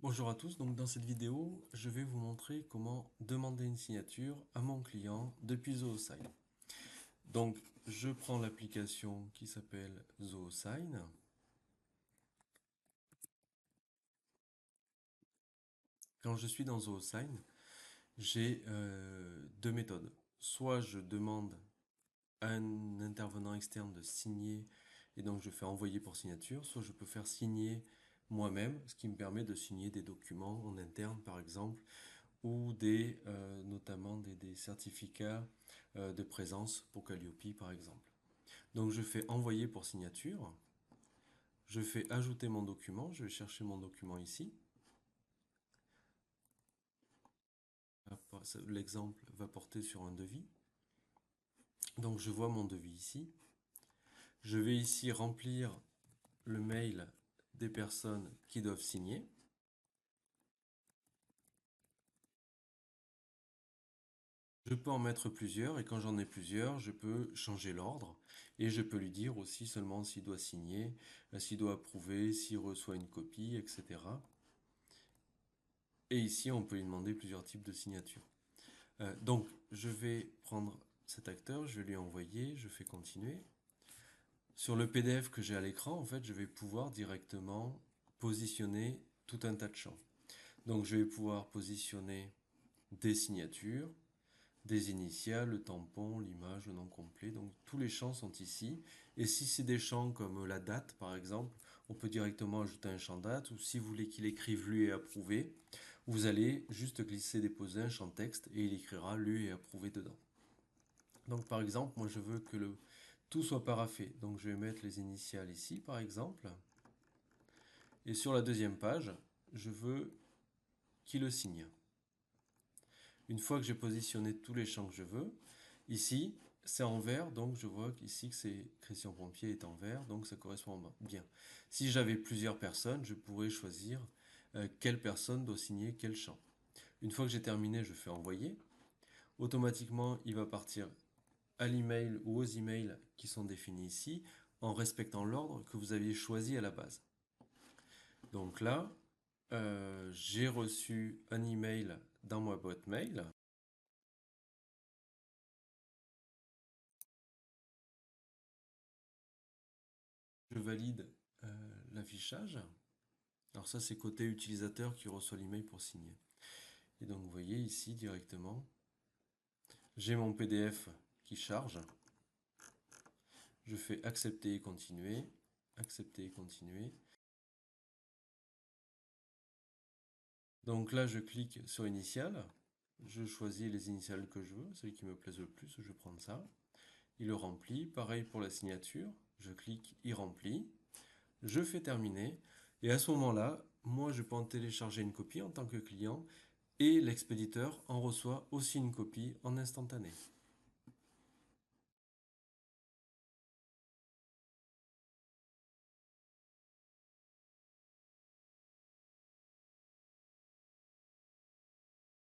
Bonjour à tous, donc dans cette vidéo, je vais vous montrer comment demander une signature à mon client depuis ZooSign. Donc, je prends l'application qui s'appelle ZooSign. Quand je suis dans ZooSign, j'ai deux méthodes. Soit je demande à un intervenant externe de signer et donc je fais envoyer pour signature, soit je peux faire signer moi-même, ce qui me permet de signer des documents en interne par exemple, ou notamment des certificats de présence pour Calliope par exemple. Donc je fais envoyer pour signature, je fais ajouter mon document, je vais chercher mon document ici. L'exemple va porter sur un devis. Donc je vois mon devis ici. Je vais ici remplir le mail des personnes qui doivent signer. Je peux en mettre plusieurs et quand j'en ai plusieurs, je peux changer l'ordre et je peux lui dire aussi seulement s'il doit signer, s'il doit approuver, s'il reçoit une copie, etc. Et ici, on peut lui demander plusieurs types de signatures. Donc, je vais prendre cet acteur, je vais lui envoyer, je fais continuer. Sur le PDF que j'ai à l'écran, en fait, je vais pouvoir directement positionner tout un tas de champs. Donc, je vais pouvoir positionner des signatures, des initiales, le tampon, l'image, le nom complet. Donc tous les champs sont ici. Et si c'est des champs comme la date, par exemple, on peut directement ajouter un champ date. Ou si vous voulez qu'il écrive lu et approuvé, vous allez juste glisser, déposer un champ texte et il écrira lu et approuvé dedans. Donc par exemple, moi je veux que tout soit paraphé. Donc je vais mettre les initiales ici, par exemple. Et sur la deuxième page, je veux qu'il le signe. Une fois que j'ai positionné tous les champs que je veux, ici, c'est en vert, donc je vois ici que c'est Christian Pompier est en vert, donc ça correspond bien. Si j'avais plusieurs personnes, je pourrais choisir quelle personne doit signer quel champ. Une fois que j'ai terminé, je fais envoyer. Automatiquement, il va partir à l'email ou aux emails qui sont définis ici, en respectant l'ordre que vous aviez choisi à la base. Donc là, j'ai reçu un email dans ma boîte mail. Je valide l'affichage. Alors ça, c'est côté utilisateur qui reçoit l'email pour signer. Et donc, vous voyez ici directement, j'ai mon PDF qui charge. Je fais accepter et continuer, accepter et continuer. Donc là, je clique sur initial. Je choisis les initiales que je veux, celles qui me plaisent le plus, je prends ça. Il le remplit. Pareil pour la signature. Je clique, il remplit. Je fais terminer. Et à ce moment-là, moi, je peux en télécharger une copie en tant que client et l'expéditeur en reçoit aussi une copie en instantané.